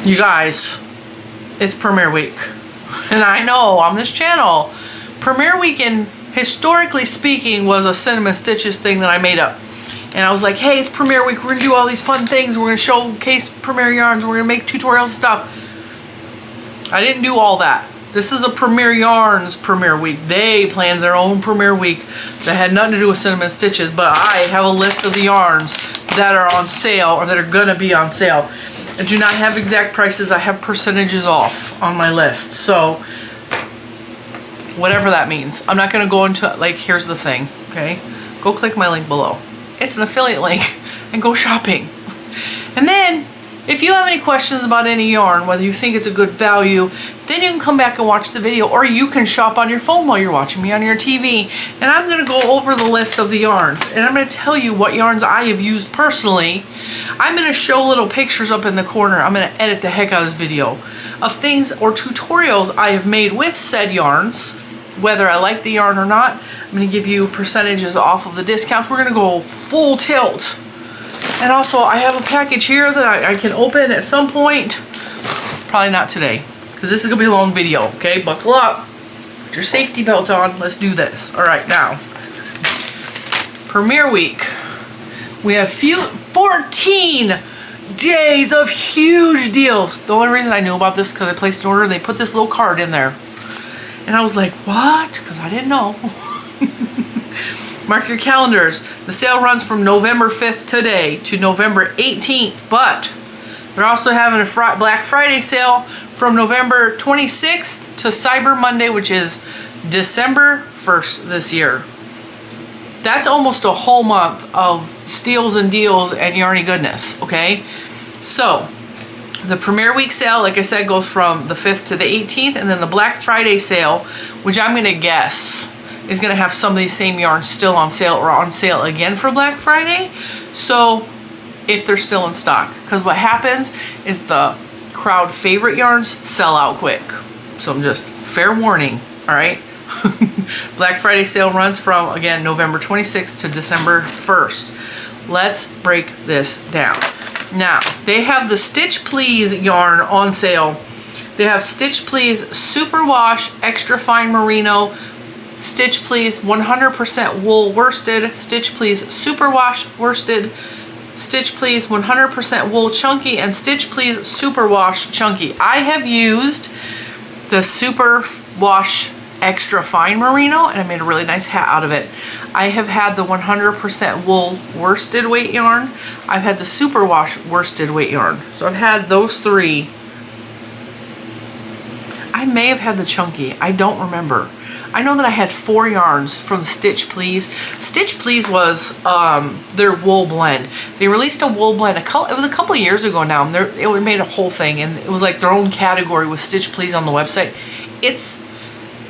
You guys, it's premiere week. And I know on this channel, premiere weekend, historically speaking, was a cinnamon stitches thing that I made up. And I was like, hey, it's premiere week. We're gonna do all these fun things. We're gonna showcase premiere yarns. We're gonna make tutorials and stuff. I didn't do all that. This is a Premiere Yarns premiere week. They planned their own premiere week that had nothing to do with cinnamon stitches, but I have a list of the yarns that are on sale or that are gonna be on sale. I do not have exact prices. I have percentages off on my list. So whatever that means. I'm not gonna go into, like, here's the thing, okay? Go click my link below. It's an affiliate link and go shopping. And then if you have any questions about any yarn, whether you think it's a good value, then you can come back and watch the video, or you can shop on your phone while you're watching me on your TV. And I'm gonna go over the list of the yarns, and I'm gonna tell you what yarns I have used personally. I'm gonna show little pictures up in the corner. I'm gonna edit the heck out of this video of things or tutorials I have made with said yarns, whether I like the yarn or not. I'm gonna give you percentages off of the discounts. We're gonna go full tilt. And also, I have a package here that I can open at some point. Probably not today, because this is gonna be a long video, okay? Buckle up, put your safety belt on, let's do this. All right, now, premiere week. We have 14 days of huge deals. The only reason I knew about this because I placed an order, they put this little card in there. And I was like, what? Because I didn't know. Mark your calendars. The sale runs from November 5th today to November 18th, but they're also having a Black Friday sale from November 26th to Cyber Monday, which is December 1st this year. That's almost a whole month of steals and deals and yarny goodness, okay? So, the premiere week sale, like I said, goes from the 5th to the 18th, and then the Black Friday sale, which I'm gonna guess is gonna have some of these same yarns still on sale or on sale again for Black Friday. So if they're still in stock, because what happens is the crowd favorite yarns sell out quick. So I'm just, fair warning, all right? Black Friday sale runs from, again, November 26th to December 1st. Let's break this down. Now, they have the Stitch Please yarn on sale. They have Stitch Please Superwash Extra Fine Merino, Stitch Please 100% wool worsted, Stitch Please Superwash worsted, Stitch Please 100% wool chunky, and Stitch Please Superwash chunky. I have used the Superwash Extra Fine Merino, and I made a really nice hat out of it. I have had the 100% wool worsted weight yarn. I've had the Superwash worsted weight yarn. So I've had those three. I may have had the chunky. I don't remember. I know that I had 4 yarns from Stitch Please. Stitch Please was their wool blend. They released a wool blend, it was a couple of years ago now. It made a whole thing, and it was like their own category with Stitch Please on the website. It's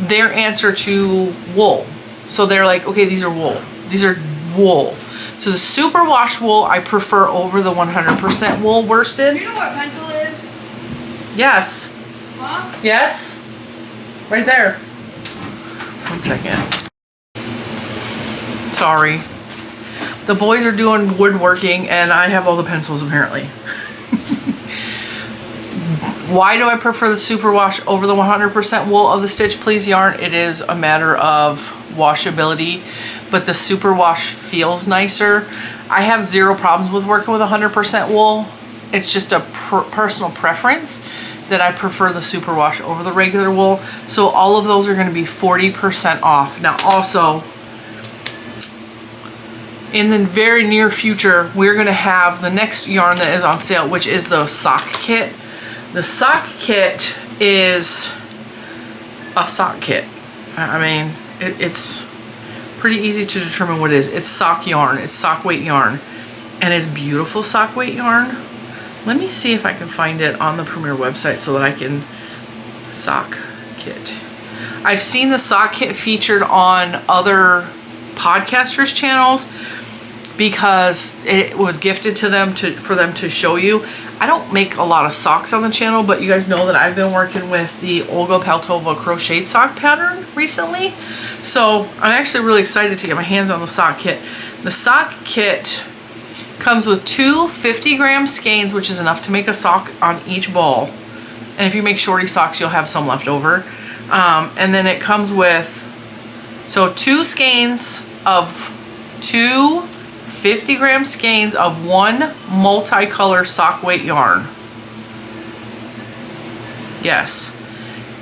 their answer to wool. So they're like, okay, these are wool. These are wool. So the Superwash wool I prefer over the 100% wool worsted. Do you know what pencil is? Yes. Huh? Yes? Right there. 1 second. Sorry. The boys are doing woodworking and I have all the pencils apparently. Why do I prefer the Superwash over the 100% wool of the Stitch Please yarn? It is a matter of washability, but the Superwash feels nicer. I have zero problems with working with 100% wool. It's just a personal preference that I prefer the Superwash over the regular wool. So all of those are going to be 40% off. Now also, in the very near future, we're going to have the next yarn that is on sale, which is the sock kit. The sock kit is a sock kit. I mean, it's pretty easy to determine what it is. It's sock yarn. It's sock weight yarn. And it's beautiful sock weight yarn. Let me see if I can find it on the Premiere website so that I can... Sock kit. I've seen the sock kit featured on other podcasters' channels because it was gifted to them for them to show you. I don't make a lot of socks on the channel, but you guys know that I've been working with the Olga Paltova crocheted sock pattern recently. So I'm actually really excited to get my hands on the sock kit. The sock kit Comes with two 50-gram skeins, which is enough to make a sock on each ball. And if you make shorty socks, you'll have some left over. And then it comes with, so two skeins of, two 50-gram skeins of one multicolor sock weight yarn. Yes.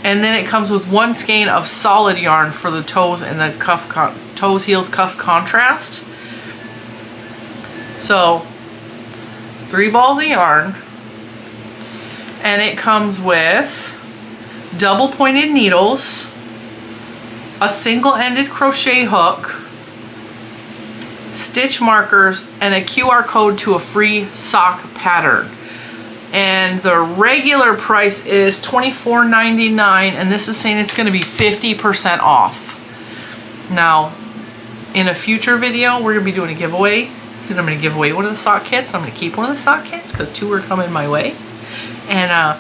And then it comes with one skein of solid yarn for the toes and the cuff, toes, heels, cuff contrast. So 3 balls of yarn. And it comes with double pointed needles, a single-ended crochet hook, stitch markers, and a QR code to a free sock pattern. And the regular price is $24.99, and this is saying it's going to be 50% off. Now, in a future video, we're going to be doing a giveaway, and I'm going to give away one of the sock kits. I'm going to keep one of the sock kits because 2 are coming my way, and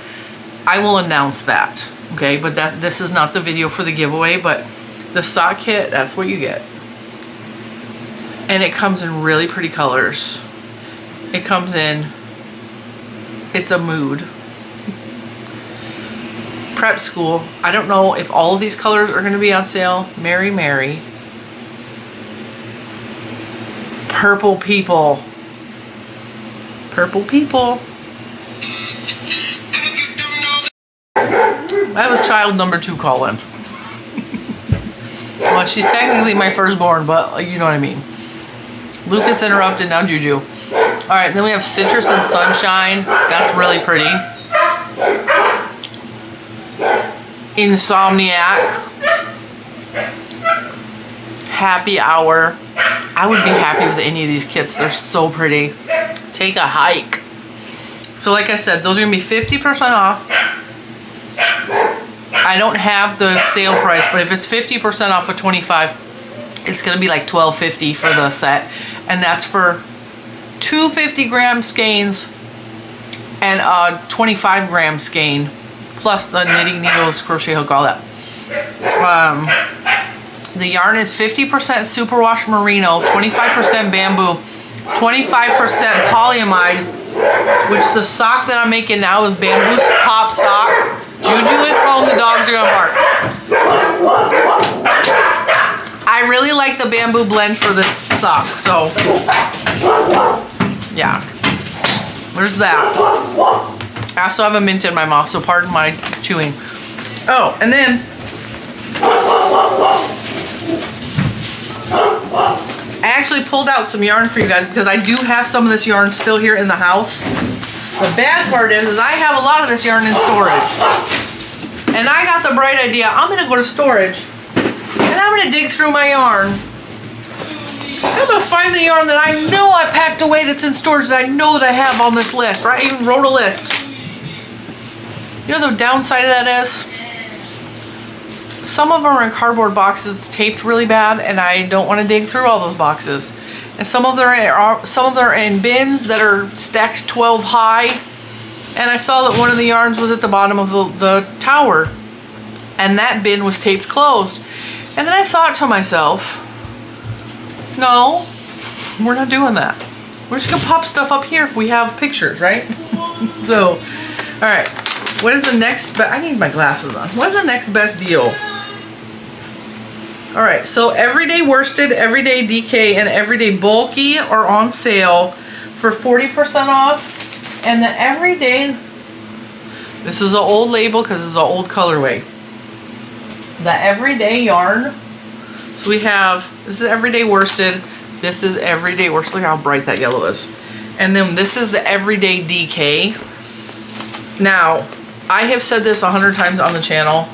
I will announce that. Okay, but this is not the video for the giveaway, but the sock kit, that's what you get. And it comes in really pretty colors. It comes in, it's a mood. Prep school. I don't know if all of these colors are going to be on sale. Mary Mary. Purple people. Purple people. That was child number 2 calling. Well, she's technically my firstborn, but you know what I mean. Lucas interrupted, now Juju. Alright, then we have Citrus and Sunshine. That's really pretty. Insomniac. Happy Hour. I would be happy with any of these kits. They're so pretty. Take a Hike. So like I said, those are going to be 50% off. I don't have the sale price, but if it's 50% off of $25, it's going to be like $12.50 for the set. And that's for 2 50-gram skeins and a 25-gram skein, plus the knitting needles, crochet hook, all that. The yarn is 50% superwash merino, 25% bamboo, 25% polyamide, which the sock that I'm making now is bamboo pop sock. Juju is home, the dogs are gonna bark. I really like the bamboo blend for this sock, so yeah, there's that. I also have a mint in my mouth, so pardon my chewing. Oh, and then I actually pulled out some yarn for you guys because I do have some of this yarn still here in the house. The bad part is I have a lot of this yarn in storage. And I got the bright idea, I'm gonna go to storage and I'm gonna dig through my yarn. I'm gonna find the yarn that I know I packed away that's in storage that I know that I have on this list, right? I even wrote a list. You know the downside of that is? Some of them are in cardboard boxes taped really bad, and I don't want to dig through all those boxes. And some of them are in bins that are stacked 12 high. And I saw that one of the yarns was at the bottom of the tower, and that bin was taped closed. And then I thought to myself, no, we're not doing that. We're just gonna pop stuff up here if we have pictures, right? So, all right, what is the next, I need my glasses on. What is the next best deal? All right, so Everyday Worsted, Everyday DK, and Everyday Bulky are on sale for 40% off. And the Everyday, this is an old label because it's an old colorway. The Everyday yarn, so we have, this is Everyday Worsted, this is Everyday Worsted, look how bright that yellow is. And then this is the Everyday DK. Now, I have said this 100 times on the channel.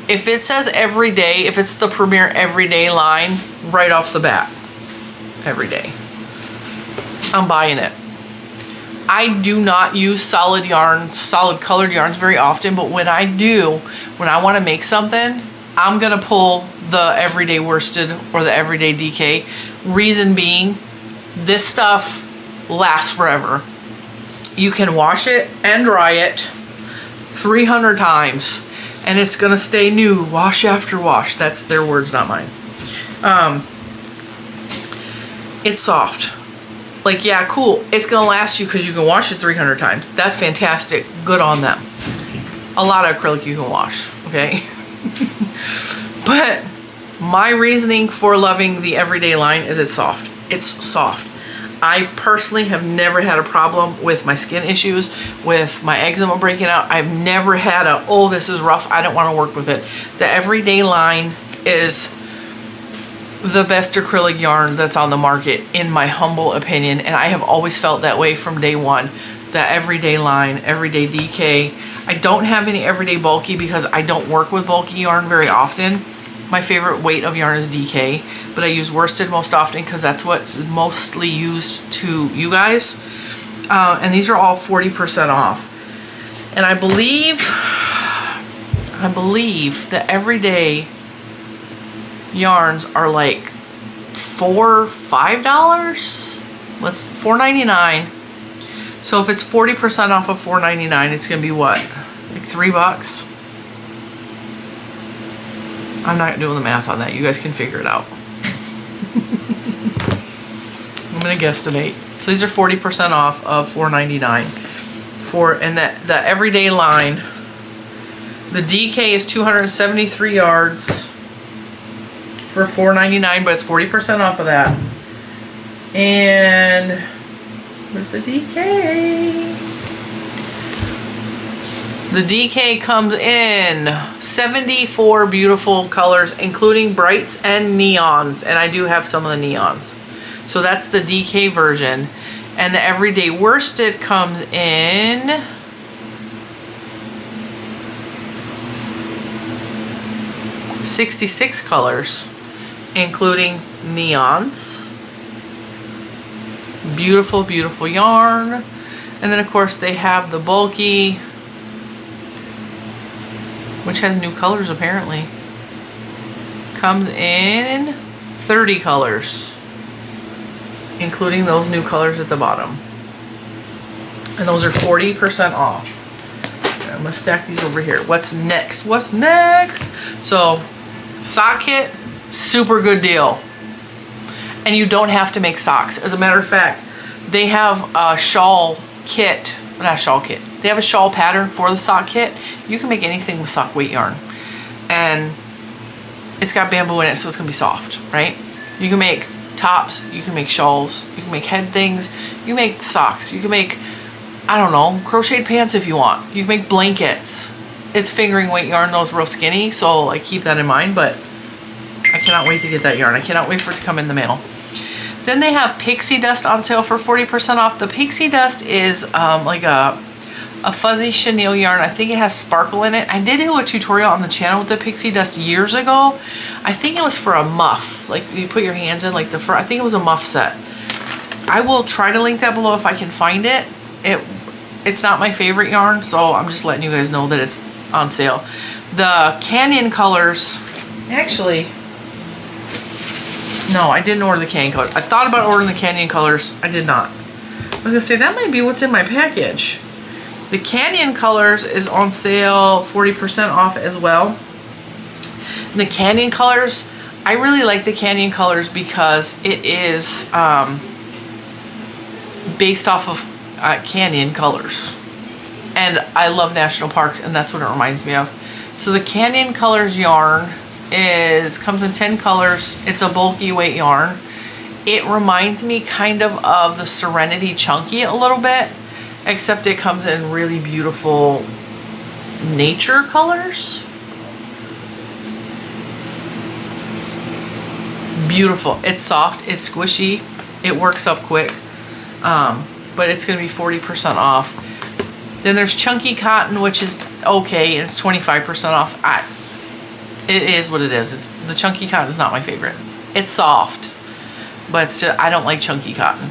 If it says Everyday, if it's the Premier Everyday line, right off the bat, Everyday, I'm buying it. I do not use solid yarns, solid colored yarns very often, but when I do, when I want to make something, I'm going to pull the Everyday Worsted or the Everyday DK. Reason being, this stuff lasts forever. You can wash it and dry it 300 times and it's going to stay new, wash after wash. That's their words, not mine. It's soft. like, yeah, cool. It's gonna last you because you can wash it 300 times. That's fantastic. Good on them. A lot of acrylic you can wash, okay? But my reasoning for loving the Everyday line is it's soft. It's soft. I personally have never had a problem with my skin issues, with my eczema breaking out. I've never had a, oh, this is rough, I don't want to work with it. The Everyday line is the best acrylic yarn that's on the market, in my humble opinion, and I have always felt that way from day one. The Everyday line, Everyday DK. I don't have any Everyday bulky because I don't work with bulky yarn very often. My favorite weight of yarn is DK, but I use worsted most often because that's what's mostly used to you guys. And these are all 40% off. And I believe the Everyday yarns are like $4, $5. Let's $4.99. So if it's 40% off of $4.99, it's gonna be what? Like $3? I'm not doing the math on that. You guys can figure it out. I'm gonna guesstimate. So these are 40% off of $4.99. And the Everyday line, the DK is 273 yards for $4.99, but it's 40% off of that. And where's the DK? The DK comes in 74 beautiful colors, including brights and neons. And I do have some of the neons. So that's the DK version. And the Everyday worsted comes in 66 colors, including neons. Beautiful, beautiful yarn. And then of course they have the bulky, which has new colors apparently. Comes in 30 colors, including those new colors at the bottom. And those are 40% off. I'm gonna stack these over here. What's next? What's next? So, sock kit, super good deal. And you don't have to make socks. As a matter of fact, they have a shawl kit, not a shawl kit. They have a shawl pattern for the sock kit. You can make anything with sock weight yarn. And it's got bamboo in it, so it's gonna be soft, right? You can make tops, you can make shawls, you can make head things, you can make socks, you can make, I don't know, crocheted pants if you want. You can make blankets. It's fingering weight yarn, though it's real skinny, so like keep that in mind, but I cannot wait to get that yarn. I cannot wait for it to come in the mail. Then they have Pixie Dust on sale for 40% off. The Pixie Dust is like a fuzzy chenille yarn. I think it has sparkle in it. I did do a tutorial on the channel with the Pixie Dust years ago. I think it was for a muff. Like you put your hands in like the front. I think it was a muff set. I will try to link that below if I can find it. It's not my favorite yarn, so I'm just letting you guys know that it's on sale. The Canyon colors, actually, no, I didn't order the Canyon colors. I thought about ordering the Canyon colors. I did not. I was gonna say that might be what's in my package. The Canyon colors is on sale, 40% off as well. And the Canyon colors, I really like the Canyon colors because it is based off of Canyon colors. And I love national parks, and that's what it reminds me of. So the Canyon colors yarn comes in 10 colors. It's a bulky weight yarn. It reminds me kind of the Serenity Chunky a little bit, except it comes in really beautiful nature colors. Beautiful. It's soft, it's squishy, it works up quick, but it's gonna be 40% off. Then there's Chunky Cotton, which is okay, and it's 25% off. It is what it is. The Chunky Cotton is not my favorite. It's soft, but it's just, I don't like Chunky Cotton.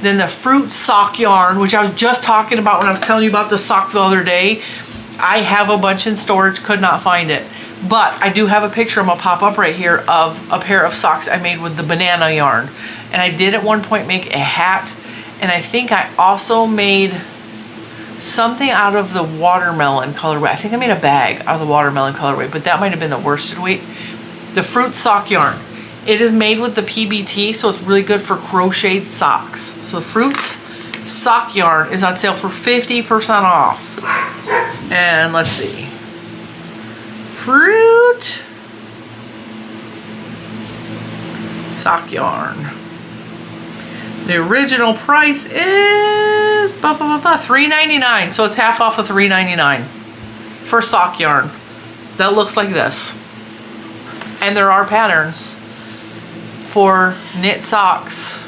Then the Fruit Sock yarn, which I was just talking about when I was telling you about the sock the other day. I have a bunch in storage, could not find it. But I do have a picture I'm gonna pop up right here of a pair of socks I made with the banana yarn. And I did at one point make a hat, and I think I also made something out of the watermelon colorway. I think I made a bag out of the watermelon colorway, but that might have been the worsted weight. The Fruit Sock yarn It is made with the PBT, so it's really good for crocheted socks. So Fruits sock yarn is on sale for 50% off. And let's see. Fruit sock yarn. The original price is $3.99, so it's half off of $3.99 for sock yarn. That looks like this. And there are patterns for knit socks.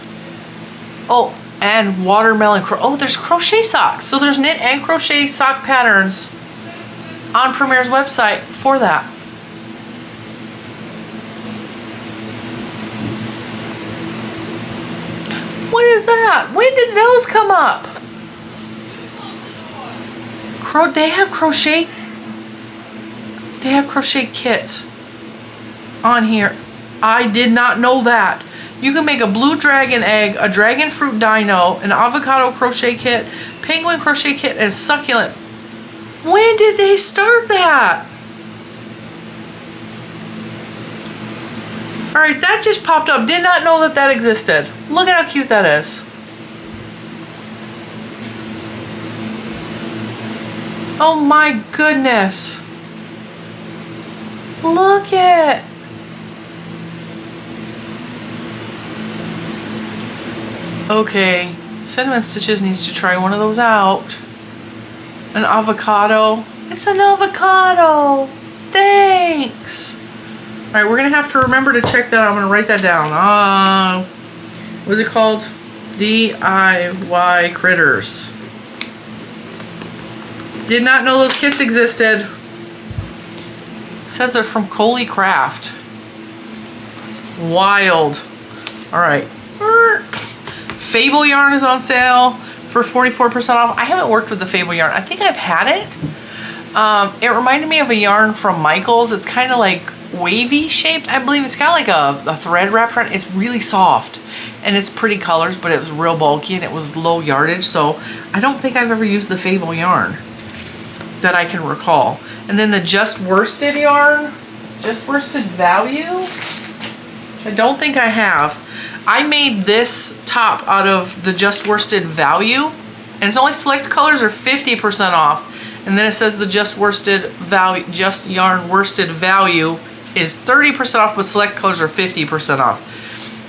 Oh, and watermelon. Oh, there's crochet socks. So there's knit and crochet sock patterns on Premier's website for that. What is that? When did those come up? They have crochet. They have crochet kits on here. I did not know that. You can make a blue dragon egg, a dragon fruit dino, an avocado crochet kit, penguin crochet kit, and succulent. When did they start that? Alright, that just popped up. Did not know that that existed. Look at how cute that is. Oh my goodness. Look it. Okay, Cinnamon Stitches needs to try one of those out. An avocado. It's an avocado. Thanks. Alright, we're going to have to remember to check that out. I'm going to write that down. What is it called? DIY Critters. Did not know those kits existed. It says they're from Coley Craft. Wild. Alright. Fable yarn is on sale for 44% off. I haven't worked with the Fable yarn. I think I've had it. It reminded me of a yarn from Michaels. It's kind of like wavy shaped, I believe. It's got like a thread wrapped around. It's really soft and it's pretty colors, but it was real bulky and it was low yardage. So I don't think I've ever used the Fable yarn that I can recall. And then the Just Worsted yarn, Just Worsted Value, which I don't think I have. I made this top out of the Just Worsted Value, and it's only select colors are 50% off. And then it says the Just Worsted Value, Just Yarn Worsted Value is 30% off, but select colors are 50% off.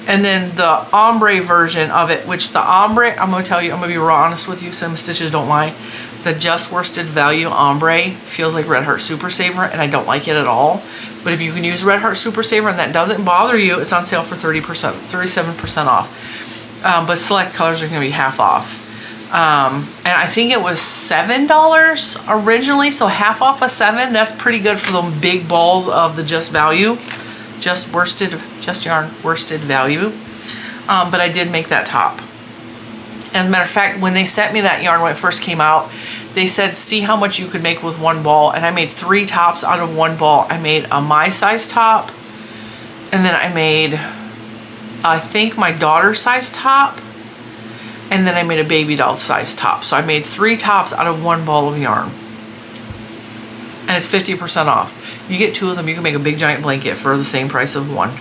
And then the ombre version of it, which the ombre, I'm gonna tell you, I'm gonna be real honest with you, some stitches don't lie. The Just Worsted Value ombre feels like Red Heart Super Saver, and I don't like it at all. But if you can use Red Heart Super Saver and that doesn't bother you, it's on sale for 30%, 37% off. But select colors are gonna be half off. And I think it was $7 originally, so half off of $7. That's pretty good for them big balls of the Just Value, Just Yarn Worsted Value. But I did make that top. As a matter of fact, when they sent me that yarn when it first came out, they said, see how much you could make with one ball. And I made 3 tops out of one ball. I made a my size top, and then I made, I think, my daughter's size top, and then I made a baby doll size top. So I made 3 tops out of one ball of yarn. And it's 50% off. You get 2 of them, you can make a big giant blanket for the same price of one.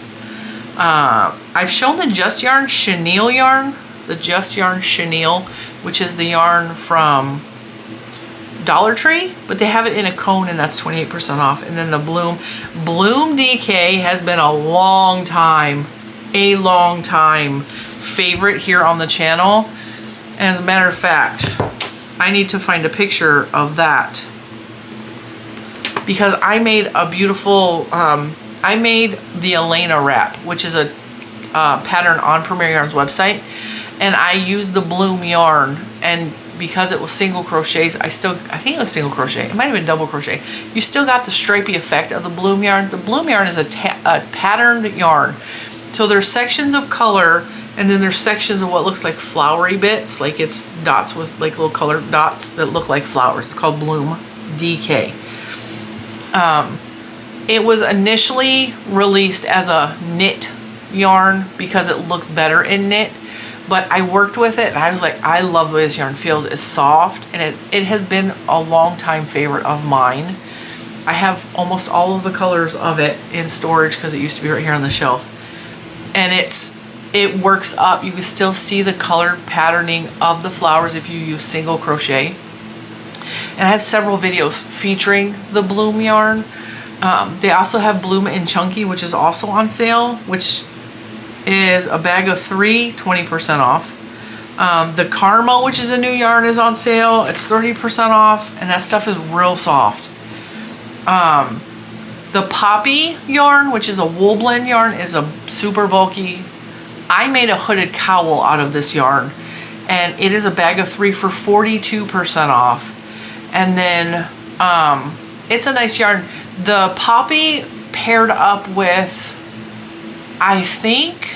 I've shown the Just Yarn Chenille yarn. The Just Yarn Chenille, which is the yarn from Dollar Tree, but they have it in a cone and that's 28% off. And then the Bloom DK has been a long time favorite here on the channel. As a matter of fact, I need to find a picture of that because I made a beautiful, I made the Elena wrap, which is a pattern on Premier Yarn's website. And I used the Bloom yarn, and because it was single crochets, I think it was single crochet. It might have been double crochet. You still got the stripy effect of the Bloom yarn. The Bloom yarn is a patterned yarn. So there's sections of color, and then there's sections of what looks like flowery bits, like it's dots with like little colored dots that look like flowers. It's called Bloom DK. It was initially released as a knit yarn because it looks better in knit. But I worked with it and I was like, I love the way this yarn feels. It's soft and it has been a long time favorite of mine. I have almost all of the colors of it in storage because it used to be right here on the shelf. and it works up. You can still see the colored patterning of the flowers if you use single crochet. And I have several videos featuring the Bloom yarn. They also have Bloom and Chunky, which is also on sale, which is a bag of 3, 20% off. The Karma, which is a new yarn, is on sale. It's 30% off, and that stuff is real soft. The Poppy yarn, which is a wool blend yarn, is a super bulky. I made a hooded cowl out of this yarn, and it is a bag of 3 for 42% off. And then it's a nice yarn. The Poppy paired up with, I think,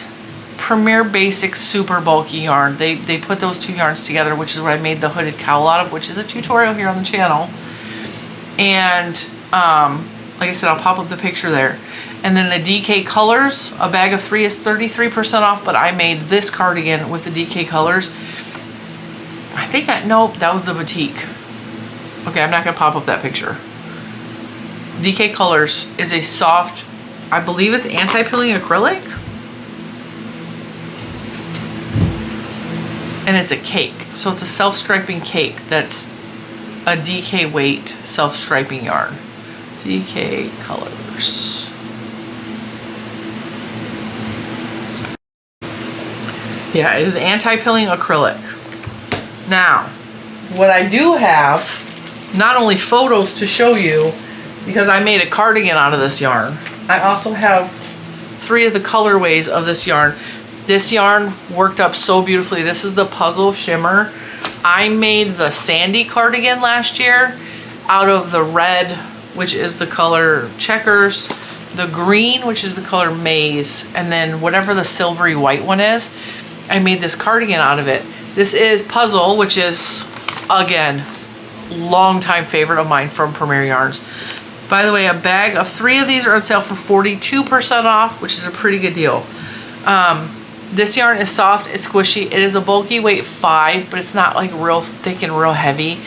Premier Basics super bulky yarn. They put those two yarns together, which is what I made the hooded cowl out of, which is a tutorial here on the channel. And like I said, I'll pop up the picture there. And then the DK colors, a bag of 3 is 33% off, but I made this cardigan with the DK colors. I think nope, that was the boutique. Okay, I'm not gonna pop up that picture. DK Colors is a soft, I believe it's anti-pilling acrylic. And it's a cake. So it's a self-striping cake that's a DK weight self-striping yarn. DK Colors. Yeah, it is anti-pilling acrylic. Now, what I do have, not only photos to show you, because I made a cardigan out of this yarn, I also have 3 of the colorways of this yarn. This yarn worked up so beautifully. This is the Puzzle Shimmer. I made the Sandy cardigan last year out of the red, which is the color Checkers, the green, which is the color Maize, and then whatever the silvery white one is. I made this cardigan out of it. This is Puzzle, which is, again, longtime favorite of mine from Premier Yarns. By the way, a bag of 3 of these are on sale for 42% off, which is a pretty good deal. This yarn is soft, it's squishy. It is a bulky weight 5, but it's not like real thick and real heavy.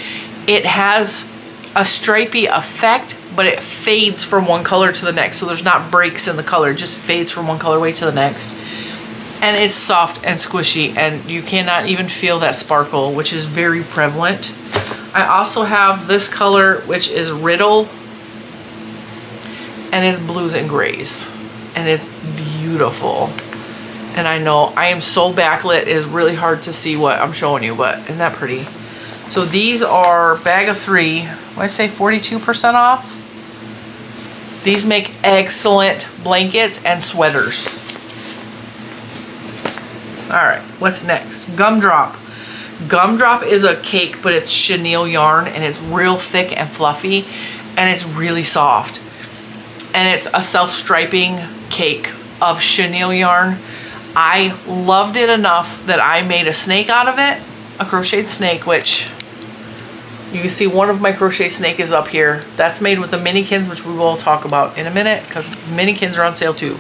It has a stripy effect, but it fades from one color to the next. So there's not breaks in the color, it just fades from one colorway to the next. And it's soft and squishy, and you cannot even feel that sparkle, which is very prevalent. I also have this color, which is Riddle, and it's blues and grays, and it's beautiful. And I know I am so backlit, it is really hard to see what I'm showing you, but isn't that pretty? So these are bag of 3, what did I say, 42% off? These make excellent blankets and sweaters. All right, what's next? Gumdrop. Gumdrop is a cake, but it's chenille yarn, and it's real thick and fluffy, and it's really soft. And it's a self-striping cake of chenille yarn. I loved it enough that I made a snake out of it, a crocheted snake, which you can see one of my crochet snake is up here. That's made with the minikins, which we will talk about in a minute, because minikins are on sale too.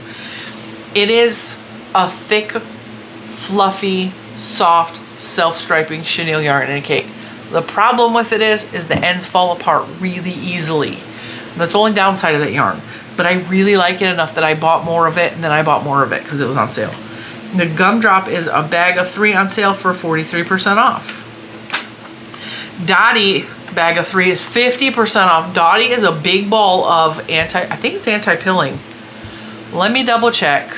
It is a thick, fluffy, soft, self-striping chenille yarn in a cake. The problem with it is the ends fall apart really easily. That's the only downside of that yarn. But I really like it enough that I bought more of it, and then I bought more of it because it was on sale. The Gumdrop is a bag of 3 on sale for 43% off. Dotty bag of 3 is 50% off. Dotty is a big ball of I think it's anti-pilling. Let me double check.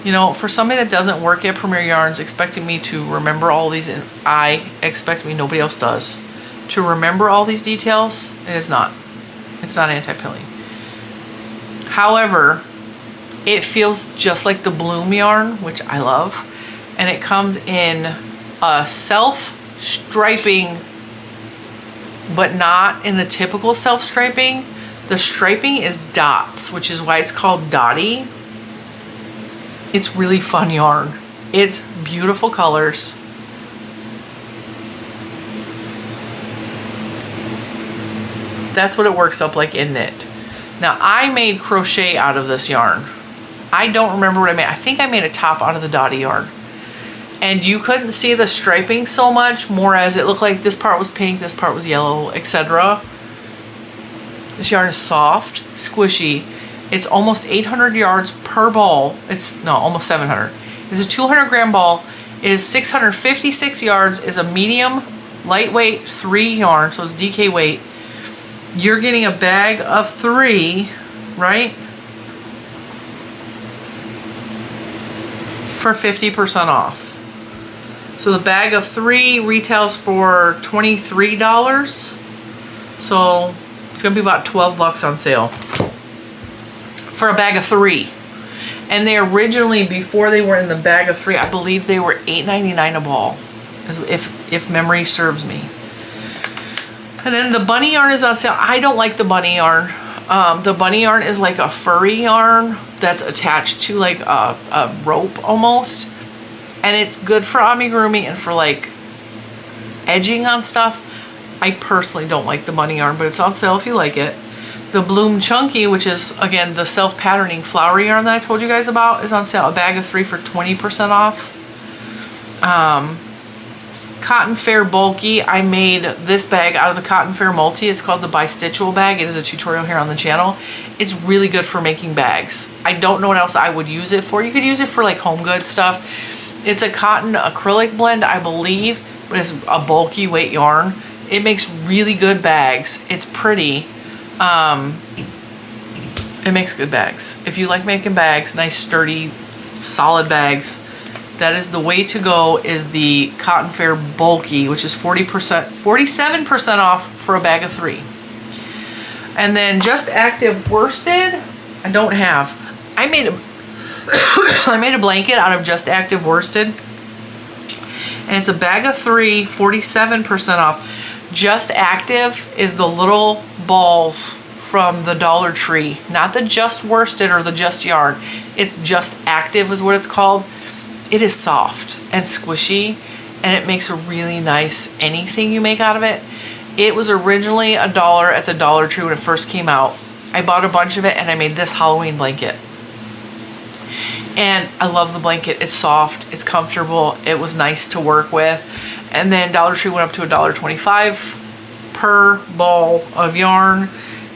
You know, for somebody that doesn't work at Premier Yarns, expecting me to remember all these, and I expect me, nobody else does, to remember all these details, and it's not. It's not anti-pilling. However, it feels just like the Bloom yarn, which I love, and it comes in a self-striping, but not in the typical self-striping. The striping is dots, which is why it's called dotty. It's really fun yarn. It's beautiful colors. That's what it works up like in knit. Now, I made crochet out of this yarn. I don't remember what I made. I think I made a top out of the dotty yarn. And you couldn't see the striping so much, more as it looked like this part was pink, this part was yellow, etc. This yarn is soft, squishy, It's almost 800 yards per ball. It's, no, almost 700. It's a 200 gram ball. It is 656 yards. Is a medium, lightweight 3 yarn, so it's DK weight. You're getting a bag of 3, right? For 50% off. So the bag of 3 retails for $23. So it's gonna be about 12 bucks on sale for a bag of 3. And they originally, before they were in the bag of 3, I believe they were $8.99 a ball, if memory serves me. And then the bunny yarn is on sale. I don't like the bunny yarn. The bunny yarn is like a furry yarn that's attached to like a rope almost. And it's good for amigurumi and for like edging on stuff. I personally don't like the bunny yarn, but it's on sale if you like it. The Bloom Chunky, which is, again, the self-patterning flowery yarn that I told you guys about, is on sale. A bag of 3 for 20% off. Cotton Fair Bulky. I made this bag out of the Cotton Fair Multi. It's called the Bistitchual bag. It is a tutorial here on the channel. It's really good for making bags. I don't know what else I would use it for. You could use it for like home goods stuff. It's a cotton acrylic blend, I believe, but it's a bulky weight yarn. It makes really good bags. It's pretty. It makes good bags. If you like making bags, nice sturdy, solid bags, that is the way to go. Is the Cotton Fair Bulky, which is 47% off for a bag of 3. And then Just Active Worsted, I don't have. I made a blanket out of Just Active Worsted, and it's a bag of 3, 47% off. Just Active is the little balls from the Dollar Tree, not the Just Worsted or the Just Yarn. It's Just Active is what it's called. It is soft and squishy, and it makes a really nice anything you make out of it. It was originally $1 at the Dollar Tree when it first came out. I bought a bunch of it and I made this Halloween blanket. And I love the blanket. It's soft, it's comfortable, it was nice to work with. And then Dollar Tree went up to $1.25 per ball of yarn.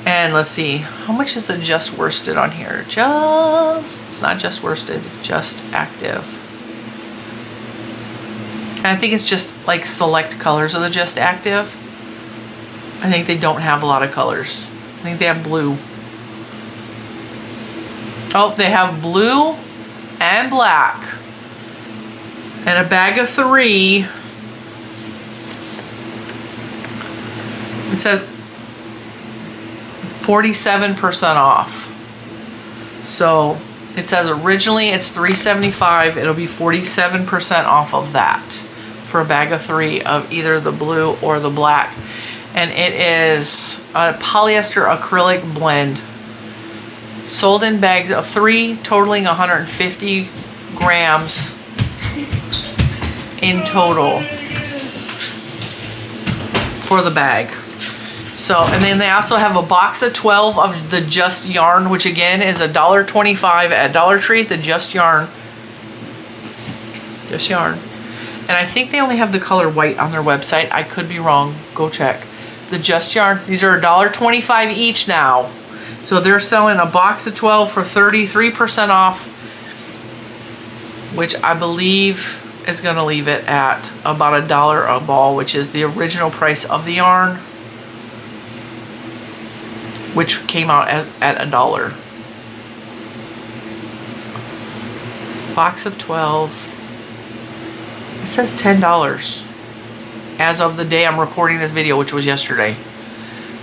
And let's see, how much is the Just Worsted on here? It's not Just Worsted, Just Active. And I think it's just like select colors of the Just Active. I think they don't have a lot of colors. I think they have blue. Oh, they have blue and black. And a bag of 3. It says 47% off. So it says originally it's $3.75. It'll be 47% off of that for a bag of 3 of either the blue or the black. And it is a polyester acrylic blend. Sold in bags of 3, totaling 150 grams in total for the bag. So, and then they also have a box of 12 of the Just Yarn, which again is $1.25 at Dollar Tree, the Just Yarn. Just Yarn. And I think they only have the color white on their website. I could be wrong. Go check. The Just Yarn. These are $1.25 each now. So they're selling a box of 12 for 33% off, which I believe is going to leave it at about $1 a ball, which is the original price of the yarn, which came out at $1. Box of 12. It says $10 as of the day I'm recording this video, which was yesterday.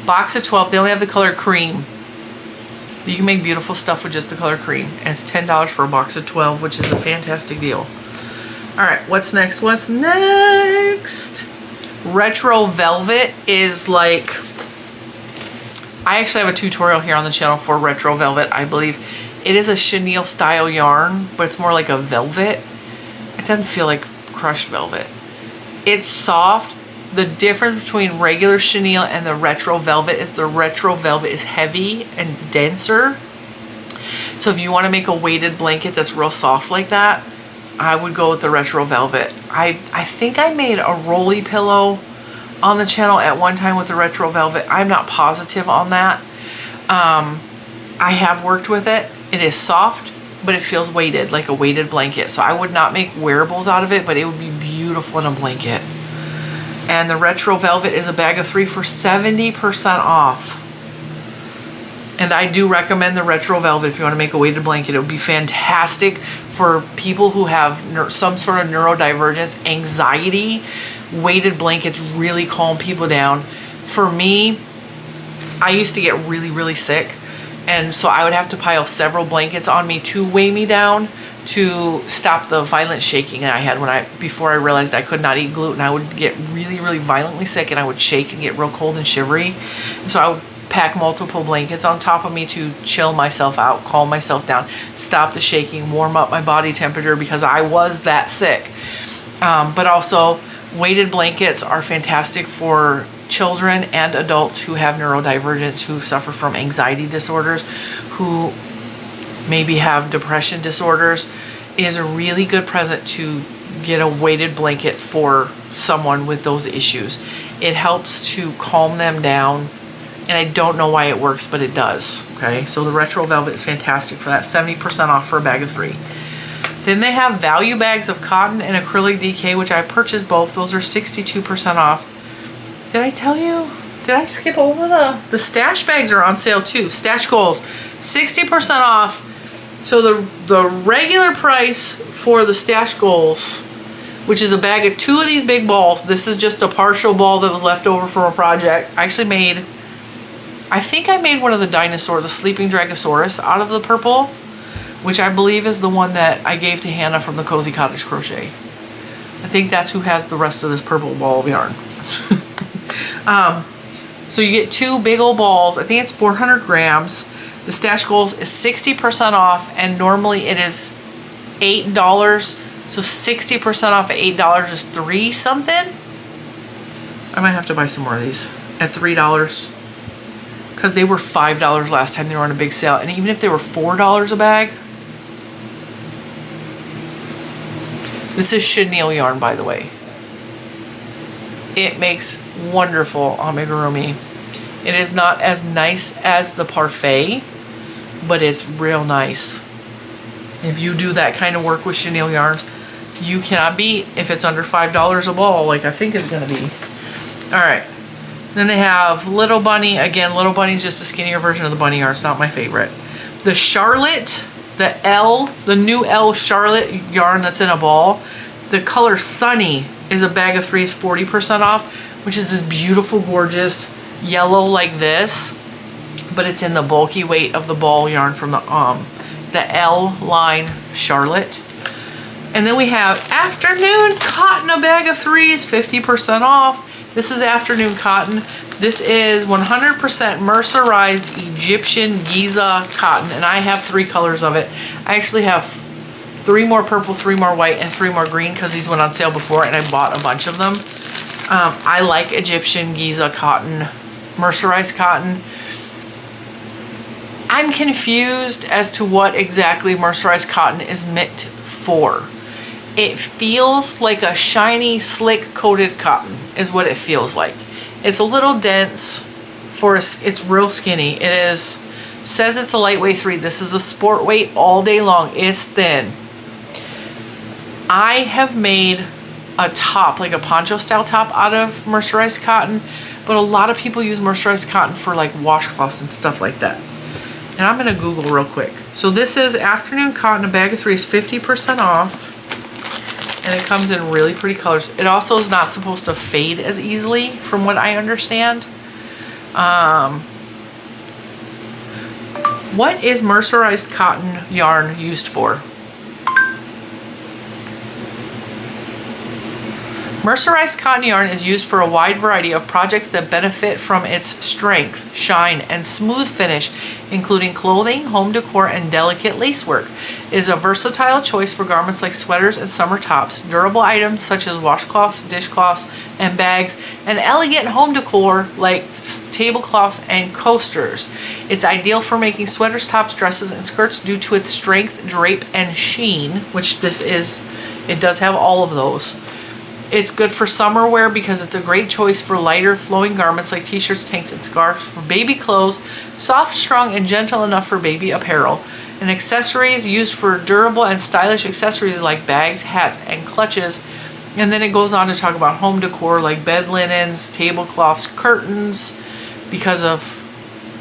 Box of 12. They only have the color cream. You can make beautiful stuff with just the color cream. And it's $10 for a box of 12, which is a fantastic deal. Alright, what's next? What's next? Retro Velvet is like... I actually have a tutorial here on the channel for Retro Velvet, I believe. It is a chenille style yarn, but it's more like a velvet. It doesn't feel like crushed velvet. It's soft. The difference between regular chenille and the Retro Velvet is the Retro Velvet is heavy and denser. So if you want to make a weighted blanket that's real soft like that, I would go with the Retro Velvet. I think I made a rolly pillow on the channel at one time with the Retro Velvet. I'm not positive on that. I have worked with it. It is soft, but it feels weighted, like a weighted blanket. So I would not make wearables out of it, but it would be beautiful in a blanket. And the retro velvet is a bag of 3 for 70% off. And I do recommend the retro velvet if you want to make a weighted blanket. It would be fantastic for people who have some sort of neurodivergence, anxiety. Weighted blankets really calm people down. For me, I used to get really, really sick. And so I would have to pile several blankets on me to weigh me down to stop the violent shaking that I had before I realized I could not eat gluten. I would get really, really violently sick and I would shake and get real cold and shivery. And so I would pack multiple blankets on top of me to chill myself out, calm myself down, stop the shaking, warm up my body temperature because I was that sick. But also weighted blankets are fantastic for children and adults who have neurodivergence, who suffer from anxiety disorders, who maybe have depression disorders. It is a really good present to get a weighted blanket for someone with those issues. It helps to calm them down. And I don't know why it works, but it does. Okay, so the retro velvet is fantastic for that. 70% off for a bag of 3. Then they have value bags of cotton and acrylic DK, which I purchased both. Those are 62% off. Did I tell you? Did I skip over the stash bags are on sale too? Stash goals, 60% off. So the regular price for the stash goals, which is a bag of 2 of these big balls. This is just a partial ball that was left over from a project. I think I made one of the dinosaurs, the sleeping Dragosaurus, out of the purple, which I believe is the one that I gave to Hannah from the Cozy Cottage Crochet. I think that's who has the rest of this purple ball of yarn. So you get 2 big old balls. I think it's 400 grams. The stash goals is 60% off, and normally it is $8. So 60% off at $8 is $3 something. I might have to buy some more of these at $3. Because they were $5 last time they were on a big sale. And even if they were $4 a bag. This is chenille yarn, by the way. It makes wonderful amigurumi. It is not as nice as the parfait, but it's real nice. If you do that kind of work with chenille yarns, you cannot beat if it's under $5 a ball, like I think it's going to be. All right. Then they have Little Bunny. Again, Little Bunny's just a skinnier version of the bunny yarn. It's not my favorite. The Charlotte, the new L Charlotte yarn that's in a ball. The color Sunny is a bag of 3, is 40% off, which is this beautiful, gorgeous yellow like this. But it's in the bulky weight of the ball yarn from the L line Charlotte. And then we have Afternoon Cotton, a bag of 3 is 50% off. This is Afternoon Cotton. This is 100% mercerized Egyptian Giza cotton, and I have 3 colors of it. I actually have 3 more purple, 3 more white, and 3 more green because these went on sale before, and I bought a bunch of them. I like Egyptian Giza cotton, mercerized cotton. I'm confused as to what exactly mercerized cotton is meant for. It feels like a shiny, slick coated cotton is what it feels like. It's a little dense it's real skinny. Says it's a lightweight 3. This is a sport weight all day long. It's thin. I have made a top, like a poncho style top out of mercerized cotton, but a lot of people use mercerized cotton for like washcloths and stuff like that. And I'm gonna Google real quick. So this is Afternoon Cotton, a bag of 3 is 50% off. And it comes in really pretty colors. It also is not supposed to fade as easily, from what I understand. What is mercerized cotton yarn used for? Mercerized cotton yarn is used for a wide variety of projects that benefit from its strength, shine, and smooth finish, including clothing, home decor, and delicate lacework. It is a versatile choice for garments like sweaters and summer tops, durable items such as washcloths, dishcloths, and bags, and elegant home decor like tablecloths and coasters. It's ideal for making sweaters, tops, dresses, and skirts due to its strength, drape, and sheen, which this is. It does have all of those. It's good for summer wear because it's a great choice for lighter flowing garments like t-shirts, tanks, and scarves. For baby clothes, soft, strong, and gentle enough for baby apparel. And accessories used for durable and stylish accessories like bags, hats, and clutches. And then it goes on to talk about home decor like bed linens, tablecloths, curtains, because of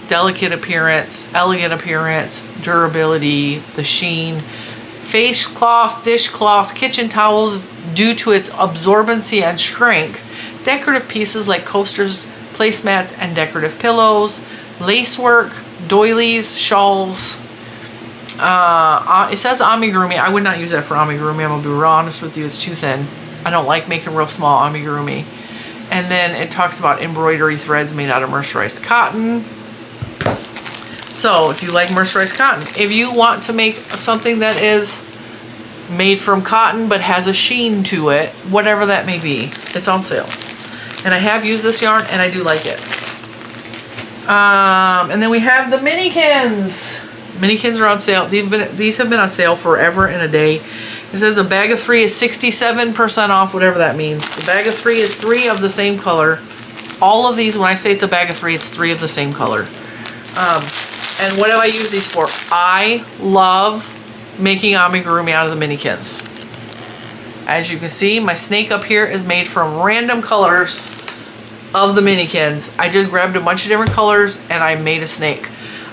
delicate appearance, elegant appearance, durability, the sheen. Face cloths, dishcloths, kitchen towels due to its absorbency and strength. Decorative pieces like coasters, placemats, and decorative pillows. Lacework, doilies, shawls. It says amigurumi. I would not use that for amigurumi. I'm going to be real honest with you. It's too thin. I don't like making real small amigurumi. And then it talks about embroidery threads made out of mercerized cotton. So if you like mercerized cotton, if you want to make something that is made from cotton but has a sheen to it, whatever that may be, it's on sale. And I have used this yarn and I do like it. And then we have the minikins. Minikins are on sale. These have been on sale forever and a day. It says a bag of 3 is 67% off, whatever that means. The bag of 3 is 3 of the same color. All of these, when I say it's a bag of 3, it's 3 of the same color. And what do I use these for? I love making amigurumi out of the minikins. As you can see, my snake up here is made from random colors of the minikins. I just grabbed a bunch of different colors and I made a snake.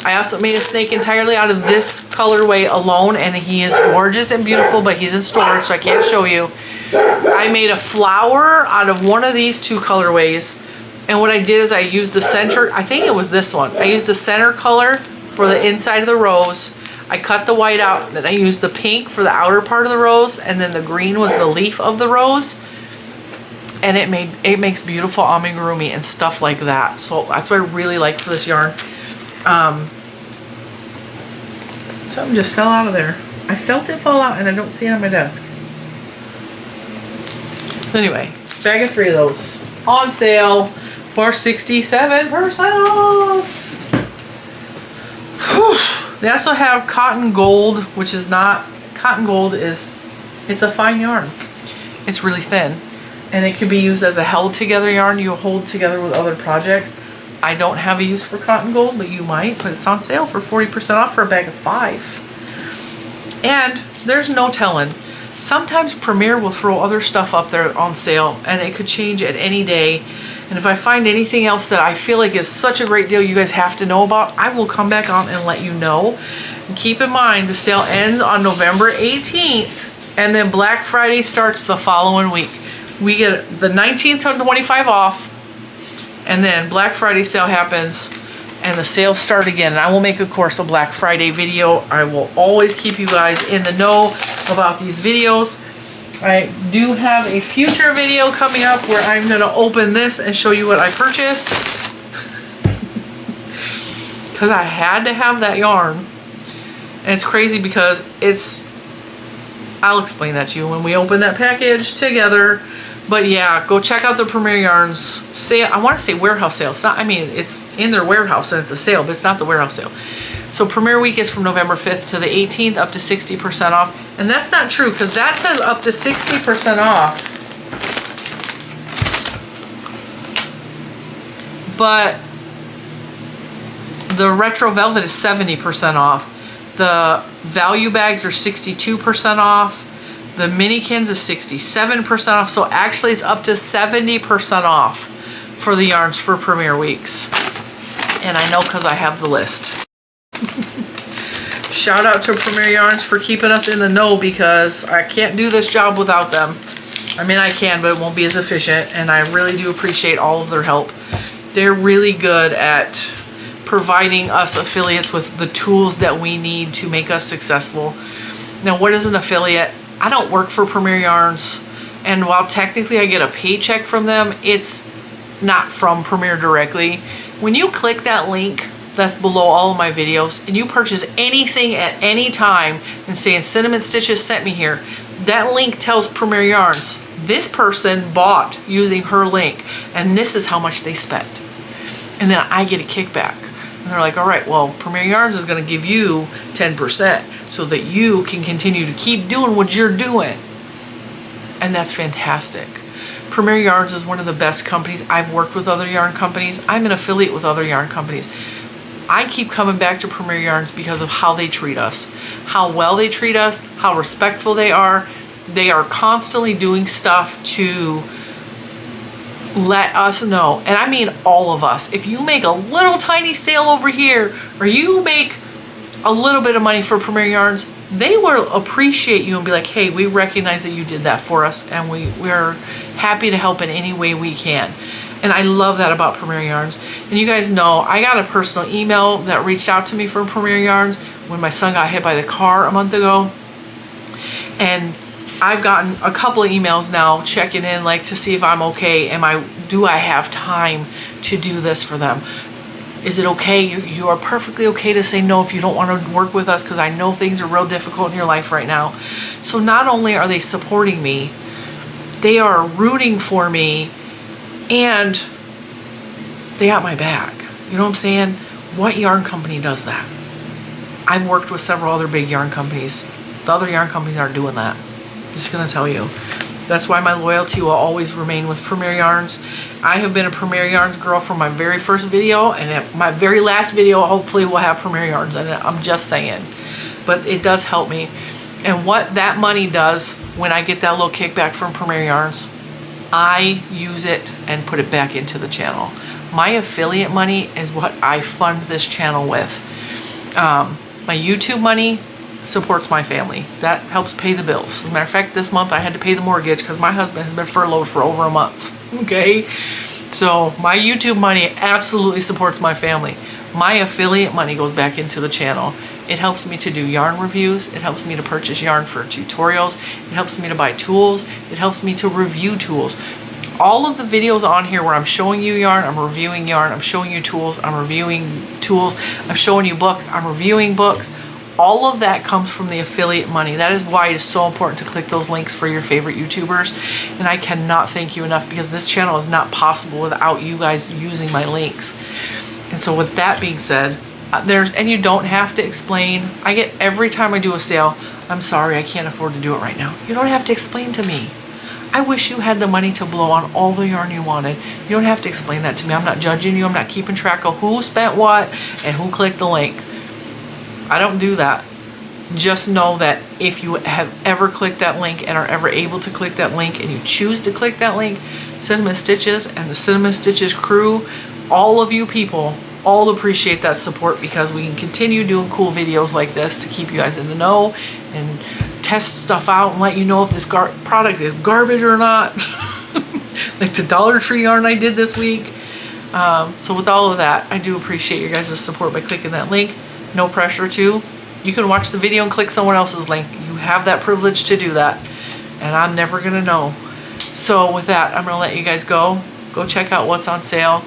I also made a snake entirely out of this colorway alone, and he is gorgeous and beautiful, but he's in storage, so I can't show you. I made a flower out of one of these 2 colorways, and what I did is I used the center, I think it was this one. I used the center color for the inside of the rose. I cut the white out, then I used the pink for the outer part of the rose, and then the green was the leaf of the rose. And it makes beautiful amigurumi and stuff like that. So that's what I really like for this yarn. Something just fell out of there. I felt it fall out and I don't see it on my desk. Anyway, bag of 3 of those on sale for 67% off. Whew. They also have cotton gold, which is not, cotton gold is, it's a fine yarn. It's really thin and it can be used as a held together yarn you hold together with other projects. I don't have a use for cotton gold, but you might. But it's on sale for 40% off for a bag of 5. And there's no telling. Sometimes Premier will throw other stuff up there on sale, and it could change at any day. And if I find anything else that I feel like is such a great deal you guys have to know about, I will come back on and let you know. And keep in mind, the sale ends on November 18th, and then Black Friday starts the following week. We get the 19th to 25 off. And then Black Friday sale happens and the sales start again. And I will make, of course, a Black Friday video. I will always keep you guys in the know about these videos. I do have a future video coming up where I'm going to open this and show you what I purchased. Because I had to have that yarn. And it's crazy because it's... I'll explain that to you when we open that package together. But yeah, go check out the Premier Yarns sale. I want to say warehouse sale. It's not, I mean, it's in their warehouse and it's a sale, but it's not the warehouse sale. So Premier Week is from November 5th to the 18th, up to 60% off. And that's not true because that says up to 60% off. But the Retro Velvet is 70% off. The value bags are 62% off. The minikins is 67% off. So actually it's up to 70% off for the yarns for Premier Weeks. And I know because I have the list. Shout out to Premier Yarns for keeping us in the know because I can't do this job without them. I mean, I can, but it won't be as efficient. And I really do appreciate all of their help. They're really good at providing us affiliates with the tools that we need to make us successful. Now, what is an affiliate? I don't work for Premier Yarns, and while technically I get a paycheck from them, it's not from Premier directly. When you click that link that's below all of my videos and you purchase anything at any time and saying Cinnamon Stitches sent me here, that link tells Premier Yarns this person bought using her link and this is how much they spent. And then I get a kickback. And they're like, all right, well, Premier Yarns is going to give you 10% so that you can continue to keep doing what you're doing. And that's fantastic. Premier Yarns is one of the best companies. I've worked with other yarn companies. I'm an affiliate with other yarn companies. I keep coming back to Premier Yarns because of how they treat us, how well they treat us, how respectful they are. They are constantly doing stuff to let us know, and I mean all of us. If you make a little tiny sale over here, or you make a little bit of money for Premier Yarns, they will appreciate you and be like, hey, we recognize that you did that for us, and we're happy to help in any way we can. And I love that about Premier Yarns. And you guys know, I got a personal email that reached out to me from Premier Yarns when my son got hit by the car a month ago. And I've gotten a couple of emails now checking in, like, to see if I'm okay. Do I have time to do this for them? Is it okay? You are perfectly okay to say no if you don't want to work with us, because I know things are real difficult in your life right now. So not only are they supporting me, they are rooting for me, and they got my back. You know what I'm saying? What yarn company does that? I've worked with several other big yarn companies. The other yarn companies aren't doing that. I'm just gonna tell you. That's why my loyalty will always remain with Premier Yarns. I have been a Premier Yarns girl from my very first video, and my very last video hopefully will have Premier Yarns in it. I'm just saying. But it does help me. And what that money does when I get that little kickback from Premier Yarns, I use it and put it back into the channel. My affiliate money is what I fund this channel with. My YouTube money supports my family. That helps pay the bills. As a matter of fact, this month I had to pay the mortgage because my husband has been furloughed for over a month. Okay? So my YouTube money absolutely supports my family. My affiliate money goes back into the channel. It helps me to do yarn reviews. It helps me to purchase yarn for tutorials. It helps me to buy tools. It helps me to review tools. All of the videos on here where I'm showing you yarn, I'm reviewing yarn, I'm showing you tools, I'm reviewing tools, I'm showing you books, I'm reviewing books. All of that comes from the affiliate money. That is why it is so important to click those links for your favorite YouTubers. And I cannot thank you enough, because this channel is not possible without you guys using my links. And so with that being said, and you don't have to explain. I get every time I do a sale, I'm sorry, I can't afford to do it right now. You don't have to explain to me. I wish you had the money to blow on all the yarn you wanted. You don't have to explain that to me. I'm not judging you. I'm not keeping track of who spent what and who clicked the link. I don't do that. Just know that if you have ever clicked that link and are ever able to click that link, and you choose to click that link, Cinnamon Stitches and the Cinnamon Stitches crew, all of you people, all appreciate that support, because we can continue doing cool videos like this to keep you guys in the know and test stuff out and let you know if this product is garbage or not. Like the Dollar Tree yarn I did this week. So with all of that, I do appreciate your guys' support by clicking that link. No pressure to. You can watch the video and click someone else's link. You have that privilege to do that, and I'm never gonna know. So with that, I'm gonna let you guys go. Go check out what's on sale.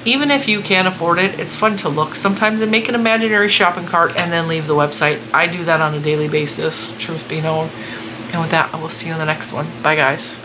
Even if you can't afford it, it's fun to look sometimes and make an imaginary shopping cart and then leave the website. I do that on a daily basis, truth be known. And with that, I will see you in the next one. Bye, guys.